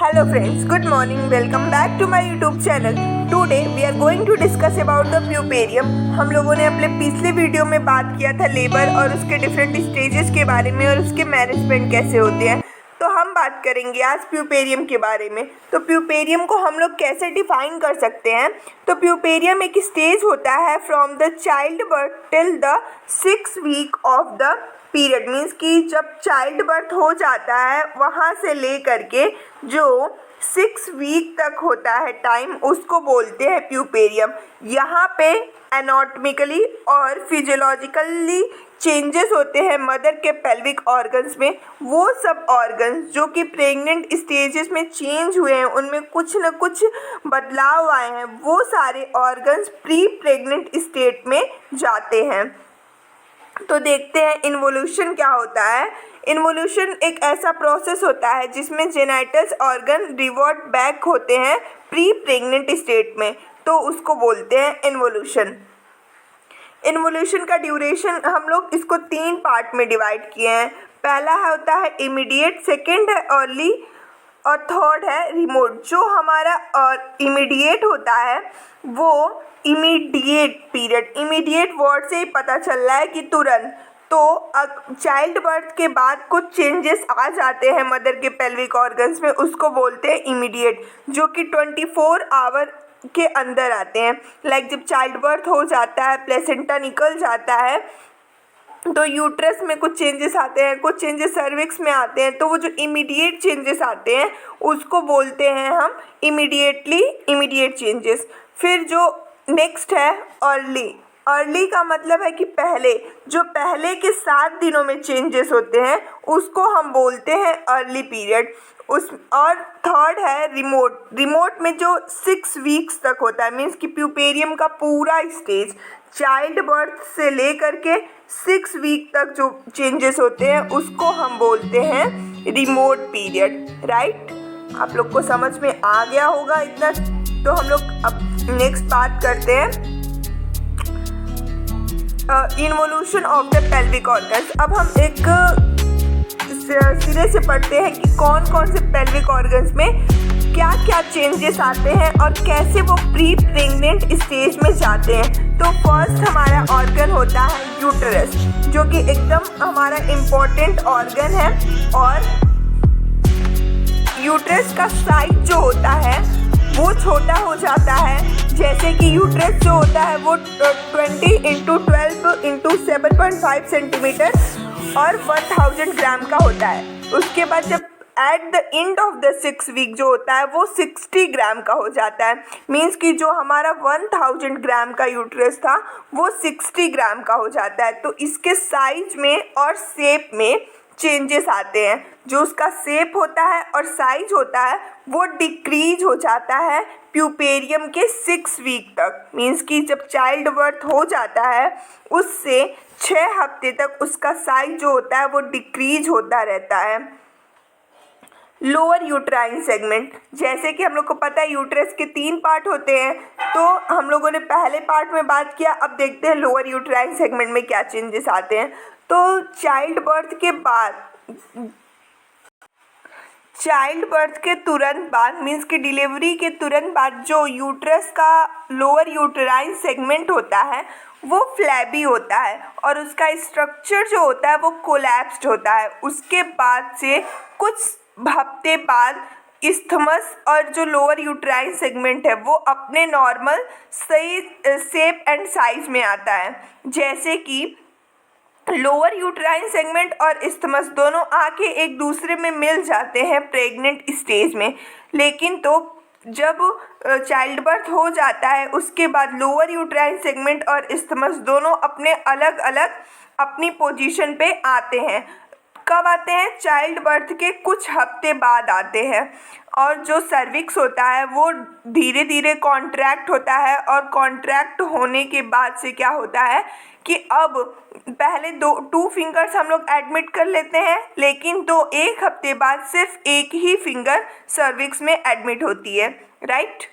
Hello friends, good morning. Welcome back to my YouTube channel. Today we are going to discuss about the puerperium. हम लोगों ने अपने पिछले video में बात किया था लेबर और उसके डिफरेंट स्टेजेस के बारे में और उसके मैनेजमेंट कैसे होते हैं. तो हम बात करेंगे आज प्यूपेरियम के बारे में. तो प्यूपेरियम को हम लोग कैसे डिफाइन कर सकते हैं. तो प्यूपेरियम एक स्टेज होता है from the child birth till the 6 week of the period. Means कि जब चाइल्ड बर्थ हो जाता है वहाँ से ले करके जो 6 वीक तक होता है टाइम, उसको बोलते हैं प्यूपेरियम. यहाँ पे एनाटॉमिकली और फिजियोलॉजिकली चेंजेस होते हैं मदर के पेल्विक ऑर्गन्स में. वो सब ऑर्गन्स जो कि प्रेग्नेंट स्टेजेस में चेंज हुए हैं, उनमें कुछ न कुछ बदलाव आए हैं, वो सारे ऑर्गन्स प्री प्रेग्नेंट स्टेट में जाते हैं. तो देखते हैं इन्वोल्यूशन क्या होता है. इन्वोल्यूशन एक ऐसा प्रोसेस होता है जिसमें जेनाइटस ऑर्गन रिवर्ट बैक होते हैं प्री प्रेग्नेंट स्टेट में, तो उसको बोलते हैं इन्वोल्यूशन. इन्वोल्यूशन का ड्यूरेशन हम लोग इसको 3 पार्ट में डिवाइड किए हैं. पहला होता है इमीडिएट, सेकेंड है अर्ली और थर्ड है रिमोट. जो हमारा इमीडिएट होता है वो इमीडिएट पीरियड, इमीडिएट वर्ड से ही पता चल रहा है कि तुरंत. तो चाइल्ड बर्थ के बाद कुछ चेंजेस आ जाते हैं मदर के पेल्विक ऑर्गन्स में, उसको बोलते हैं इमीडिएट, जो कि 24 आवर के अंदर आते हैं. लाइक जब चाइल्ड बर्थ हो जाता है, प्लेसेंटा निकल जाता है, तो यूट्रस में कुछ चेंजेस आते हैं, कुछ चेंजेस सर्विक्स में आते हैं. तो वो जो इमीडिएट चेंजेस आते हैं उसको बोलते हैं हम इमीडिएट चेंजेस. फिर जो नेक्स्ट है अर्ली. अर्ली का मतलब है कि पहले के 7 दिनों में चेंजेस होते हैं, उसको हम बोलते हैं अर्ली पीरियड. और थर्ड है रिमोट. रिमोट में जो 6 वीक्स तक होता है, मीन्स कि प्यूपेरियम का पूरा स्टेज चाइल्ड बर्थ से ले करके 6 वीक तक जो चेंजेस होते हैं उसको हम बोलते हैं रिमोट पीरियड. राइट, आप लोग को समझ में आ गया होगा इतना. तो हम लोग अब नेक्स्ट बात करते हैं involution of the pelvic organs. अब हम एक सिरे से पढ़ते हैं कि कौन कौन से पेल्विक ऑर्गन्स में क्या क्या चेंजेस आते हैं और कैसे वो प्री प्रेग्नेंट स्टेज में जाते हैं. तो फर्स्ट हमारा ऑर्गन होता है यूट्रस, जो कि एकदम हमारा इम्पोर्टेंट ऑर्गन है. और यूट्रस का साइज जो होता है वो छोटा हो जाता है. जैसे कि यूट्रस जो होता है वो 20 × 12 × 7.5 सेंटीमीटर और 1000 ग्राम का होता है. उसके बाद जब at the end of the 6 week जो होता है वो 60 ग्राम का हो जाता है. मीन्स कि जो हमारा 1000 ग्राम का यूट्रस था वो 60 ग्राम का हो जाता है. तो इसके साइज में और शेप में चेंजेस आते हैं. जो उसका शेप होता है और साइज होता है वो डिक्रीज हो जाता है प्यूपेरियम के 6 वीक तक. मीन्स कि जब चाइल्ड बर्थ हो जाता है उससे 6 हफ्ते तक उसका साइज जो होता है वो डिक्रीज होता रहता है. Lower uterine segment. जैसे कि हम लोग को पता है यूट्रस के 3 पार्ट होते हैं, तो हम लोगों ने पहले पार्ट में बात किया. अब देखते हैं लोअर यूट्राइन सेगमेंट में क्या चेंजेस आते हैं. तो चाइल्ड बर्थ के तुरंत बाद, मीन्स कि डिलीवरी के तुरंत बाद जो यूट्रस का लोअर यूट्राइन सेगमेंट होता है वो फ्लैबी होता है और उसका स्ट्रक्चर जो होता है वो कोलैप्स्ड होता है. उसके बाद से कुछ हफ्ते बाद इस्थमस और जो लोअर यूट्राइन सेगमेंट है वो अपने नॉर्मल सही शेप एंड साइज में आता है. जैसे कि लोअर यूट्राइन सेगमेंट और इस्थमस दोनों आके एक दूसरे में मिल जाते हैं प्रेग्नेंट स्टेज में. लेकिन तो जब चाइल्ड बर्थ हो जाता है उसके बाद लोअर यूट्राइन सेगमेंट और इस्थमस दोनों अपने अलग अलग अपनी पोजीशन पे आते हैं. कब आते हैं? चाइल्ड बर्थ के कुछ हफ्ते बाद आते हैं. और जो सर्विक्स होता है वो धीरे धीरे कॉन्ट्रैक्ट होता है और कॉन्ट्रैक्ट होने के बाद से क्या होता है कि अब पहले 2 फिंगर्स हम लोग एडमिट कर लेते हैं, लेकिन तो 1 हफ्ते बाद सिर्फ एक ही फिंगर सर्विक्स में एडमिट होती है. राइट,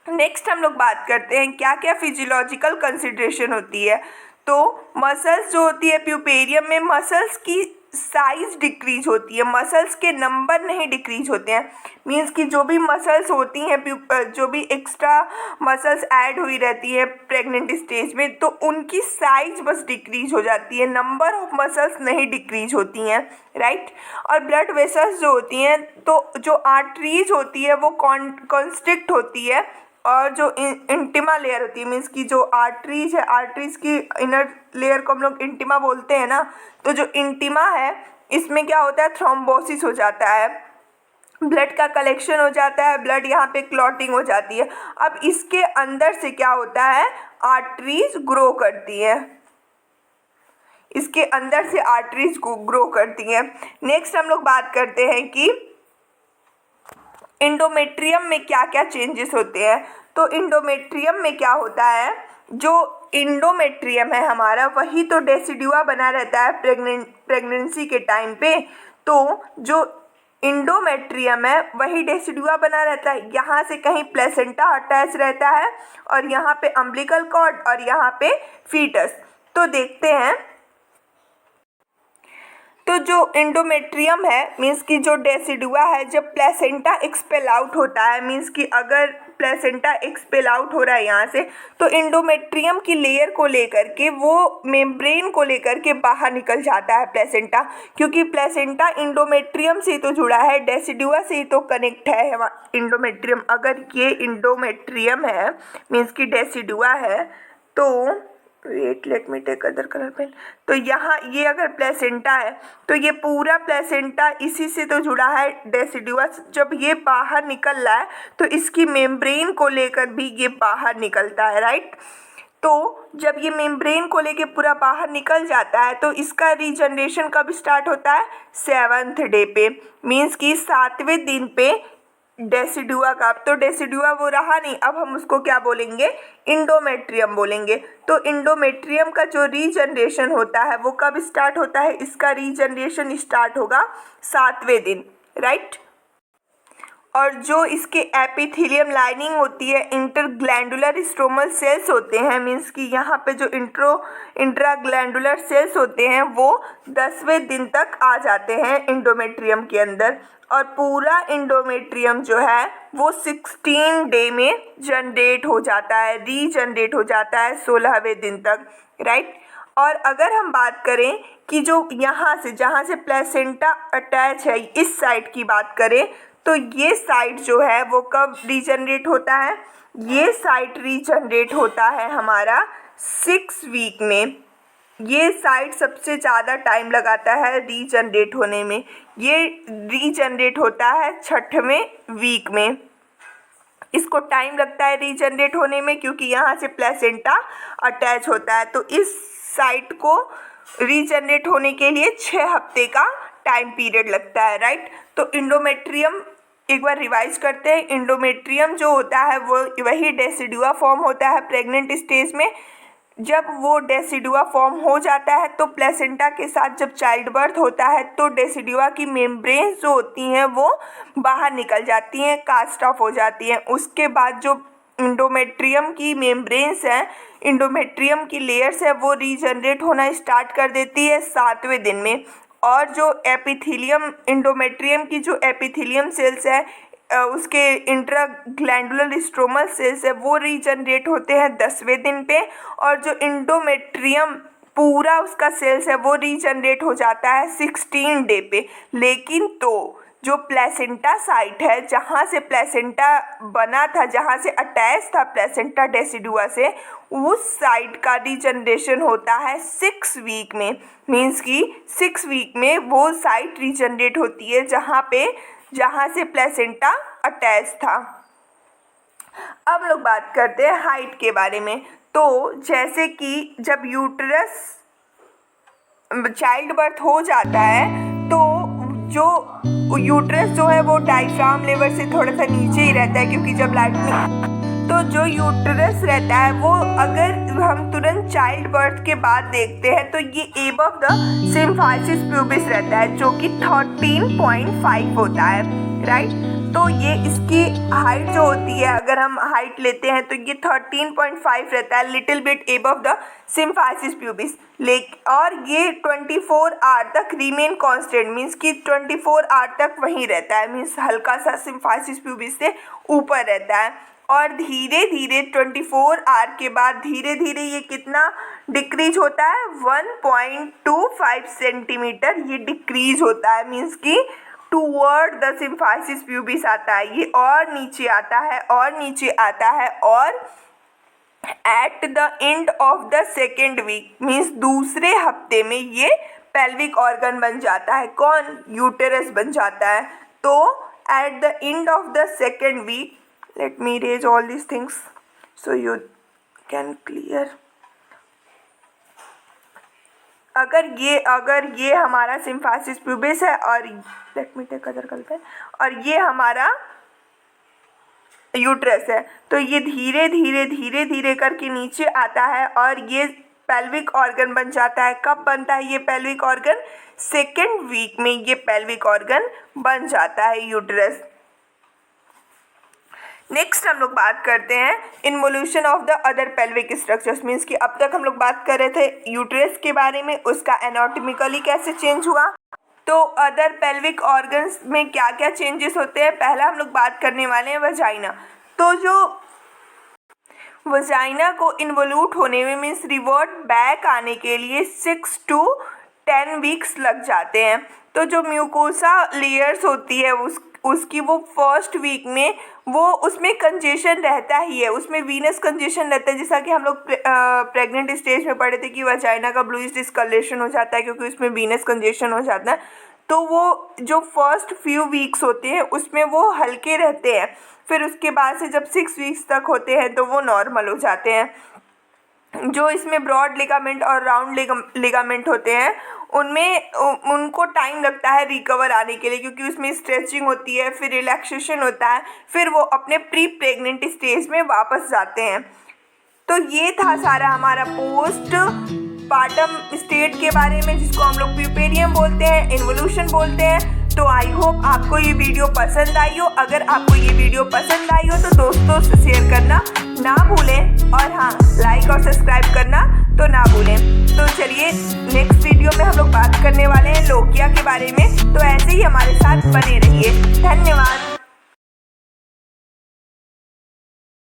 नेक्स्ट हम लोग बात करते हैं क्या क्या फिजियोलॉजिकल कंसिडरेशन होती है. तो मसल्स जो होती है प्यूपेरियम में, मसल्स की साइज डिक्रीज होती है, मसल्स के नंबर नहीं डिक्रीज होते हैं। मीन्स कि जो भी मसल्स होती हैं, जो भी एक्स्ट्रा मसल्स ऐड हुई रहती है प्रेग्नेंट स्टेज में, तो उनकी साइज बस डिक्रीज हो जाती है, नंबर ऑफ मसल्स नहीं डिक्रीज होती हैं, राइट। और ब्लड वेसल्स जो होती हैं, तो जो आर्टरीज होती है वो कॉन्स्ट्रिक्ट होती है, और जो इंटिमा लेयर होती है, मीन्स की जो आर्टरीज है, आर्टरीज की इनर लेयर को हम लोग इंटिमा बोलते हैं ना, तो जो इंटिमा है इसमें क्या होता है, थ्रोम्बोसिस हो जाता है, ब्लड का कलेक्शन हो जाता है, ब्लड यहाँ पे क्लॉटिंग हो जाती है। अब इसके अंदर से क्या होता है, आर्टरीज ग्रो करती है, इसके अंदर से आर्टरीज को ग्रो करती हैं। नेक्स्ट हम लोग बात करते हैं कि इंडोमेट्रियम में क्या क्या चेंजेस होते हैं। तो इंडोमेट्रियम में क्या होता है, जो इंडोमेट्रियम है हमारा, वही तो डेसिडुआ बना रहता है प्रेगनेंसी के टाइम पे। तो जो इंडोमेट्रियम है वही डेसिडुआ बना रहता है, यहाँ से कहीं प्लेसेंटा अटैच रहता है, और यहाँ पे अम्बिलिकल कॉर्ड, और यहाँ पे फीटस। तो देखते हैं, तो जो इंडोमेट्रियम है, मीन्स कि जो डेसिडुआ है, जब प्लेसेंटा एक्सपेल आउट होता है, मीन्स कि अगर प्लेसेंटा एक्सपेल आउट हो रहा है यहाँ से, तो इंडोमेट्रियम की लेयर को लेकर के, वो मेम्ब्रेन को लेकर के बाहर निकल जाता है प्लेसेंटा, क्योंकि प्लेसेंटा इंडोमेट्रियम से तो जुड़ा है, डेसिडुआ से ही तो कनेक्ट है इंडोमेट्रियम। अगर ये इंडोमेट्रियम है, मीन्स कि डेसिडुआ है, तो wait let me take other colour pen. तो यहाँ ये अगर प्लेसेंटा है, तो ये पूरा प्लेसेंटा इसी से तो जुड़ा है, डेसिडुआ। जब ये बाहर निकल रहा है तो इसकी मेम्ब्रेन को लेकर भी ये बाहर निकलता है, राइट। तो जब ये मेम्ब्रेन को लेकर पूरा बाहर निकल जाता है, तो इसका रीजनरेशन कब स्टार्ट होता है, 7th डे पे, मीन्स कि 7वें दिन पे डेसिडुआ का। तो डेसिडुआ वो रहा नहीं, अब हम उसको क्या बोलेंगे, इंडोमेट्रियम बोलेंगे। तो इंडोमेट्रियम का जो रीजनरेशन होता है वो कब स्टार्ट होता है, इसका रीजनरेशन स्टार्ट होगा 7वें दिन, राइट। और जो इसके एपिथेलियम लाइनिंग होती है, इंटरग्लैंडुलर स्ट्रोमल सेल्स होते हैं, मीन्स कि यहाँ पे जो इंट्राग्लैंडुलर सेल्स होते हैं वो 10वें दिन तक आ जाते हैं इंडोमेट्रियम के अंदर, और पूरा इंडोमेट्रियम जो है वो 16 डे में जनरेट हो जाता है, रीजनरेट हो जाता है 16वें दिन तक, राइट। और अगर हम बात करें कि जो यहाँ से, जहाँ से प्लेसेंटा अटैच है, इस साइड की बात करें, तो ये साइड जो है वो कब रीजनरेट होता है, ये साइड रीजनरेट होता है हमारा 6 वीक में। ये साइड सबसे ज़्यादा टाइम लगाता है रीजनरेट होने में, ये रीजनरेट होता है 6वें वीक में। इसको टाइम लगता है रीजनरेट होने में, क्योंकि यहाँ से प्लेसेंटा अटैच होता है। तो इस साइट को रीजनरेट होने के लिए 6 हफ्ते का टाइम पीरियड लगता है, राइट। तो इंडोमेट्रियम एक बार रिवाइज करते हैं। इंडोमेट्रियम जो होता है वो वही डेसिडुआ फॉर्म होता है प्रेग्नेंट स्टेज में। जब वो डेसिडुआ फॉर्म हो जाता है, तो प्लेसेंटा के साथ जब चाइल्ड बर्थ होता है, तो डेसिडुआ की मेम्ब्रेन्स जो होती हैं वो बाहर निकल जाती हैं, कास्ट ऑफ हो जाती हैं। उसके बाद जो इंडोमेट्रियम की मेम्ब्रेन्स हैं, इंडोमेट्रियम की लेयर्स है, वो रीजनरेट होना स्टार्ट कर देती है 7वें दिन में। और जो एपिथेलियम, इंडोमेट्रियम की जो एपिथेलियम सेल्स है, उसके इंट्राग्लैंडुलर स्ट्रोमल सेल्स है, वो रीजनरेट होते हैं 10वें दिन पे। और जो इंडोमेट्रियम पूरा उसका सेल्स है वो रीजनरेट हो जाता है 16 डे पे। लेकिन तो जो प्लेसेंटा साइट है, जहाँ से प्लेसेंटा बना था, जहाँ से अटैच था प्लेसेंटा डेसिडुआ से, उस साइट का रीजनरेशन होता है 6 वीक में। मीन्स कि 6 वीक में वो साइट रीजनरेट होती है जहाँ से प्लेसेंटा अटैच था। अब लोग बात करते हैं हाइट के बारे में। तो जैसे कि जब यूट्रस चाइल्ड बर्थ हो जाता है, तो जो यूट्रस जो है वो डायफ्राम लेवल से थोड़ा सा नीचे ही रहता है, क्योंकि जब लाइटनिंग, तो जो यूट्रस रहता है वो, अगर हम तुरंत चाइल्ड बर्थ के बाद देखते हैं, तो ये एबव द सिम्फाइसिस प्यूबिस रहता है, जो कि 13.5 होता है, राइट। तो ये इसकी हाइट जो होती है, अगर हम हाइट लेते हैं तो ये 13.5 रहता है, little bit above the symphysis pubis. और ये 24 आवर तक रिमेन कांस्टेंट, मीन्स कि 24 आवर तक वहीं रहता है, मीन्स हल्का सा सिम्फाइसिस प्यूबिस से ऊपर रहता है। और धीरे धीरे 24 आवर के बाद धीरे धीरे ये कितना डिक्रीज होता है, 1.25 सेंटीमीटर ये डिक्रीज होता है, मीन्स कि टूवर्ड द सिम्फाइसिस प्यूबिस आता है, ये और नीचे आता है और नीचे आता है। और at the end of the second week, means दूसरे हफ्ते में ये पेल्विक ऑर्गन बन जाता है। कौन? यूटेरस बन जाता है। तो at the end of the second week, let me erase all these things so you can clear। अगर ये हमारा सिम्फाइसिस प्यूबिस है और let me take other colour pen, और ये हमारा यूट्रस है, तो ये धीरे धीरे धीरे धीरे करके नीचे आता है और ये पेल्विक ऑर्गन बन जाता है। कब बनता है ये पेल्विक ऑर्गन? सेकेंड वीक में ये पेल्विक ऑर्गन बन जाता है, यूट्रस। नेक्स्ट हम लोग बात करते हैं involution of the other pelvic structures, means कि अब तक हम लोग बात कर रहे थे यूट्रस के बारे में, उसका एनाटॉमिकली कैसे चेंज हुआ। तो अदर पेल्विक ऑर्गन्स में क्या क्या चेंजेस होते हैं, पहला हम लोग बात करने वाले हैं वजाइना। तो जो वजाइना को इन्वोल्यूट होने में, मीन्स रिवर्ट बैक आने के लिए 6 to 10 वीक्स लग जाते हैं। तो जो म्यूकोसा लेयर्स होती है उसकी वो फर्स्ट वीक में वो उसमें कंजेशन रहता ही है, उसमें वीनस कंजेशन रहता है, जैसा कि हम लोग प्रेग्नेंट स्टेज में पढ़े थे कि वजाइना का ब्लूइश डिस्कलरेशन हो जाता है क्योंकि उसमें वीनस कंजेशन हो जाता है। तो वो जो फर्स्ट फ्यू वीक्स होते हैं उसमें वो हल्के रहते हैं, फिर उसके बाद से जब 6 वीक्स तक होते हैं तो वो नॉर्मल हो जाते हैं। जो इसमें ब्रॉड लिगामेंट और राउंड लिगामेंट होते हैं उनमें उनको टाइम लगता है रिकवर आने के लिए, क्योंकि उसमें स्ट्रेचिंग होती है, फिर रिलैक्सेशन होता है, फिर वो अपने प्री प्रेग्नेंट स्टेज में वापस जाते हैं। तो ये था सारा हमारा पोस्ट पार्टम स्टेट के बारे में, जिसको हम लोग प्यूपेरियम बोलते हैं, इन्वोल्यूशन बोलते हैं। तो आई होप आपको ये वीडियो पसंद आई हो। अगर आपको ये वीडियो पसंद आई हो तो दोस्तों से शेयर करना ना भूलें, और हाँ, लाइक और सब्सक्राइब करना तो ना भूलें। तो चलिए नेक्स्ट वीडियो में हम लोग बात करने वाले हैं लोकिया के बारे में, तो ऐसे ही हमारे साथ बने रहिए। धन्यवाद।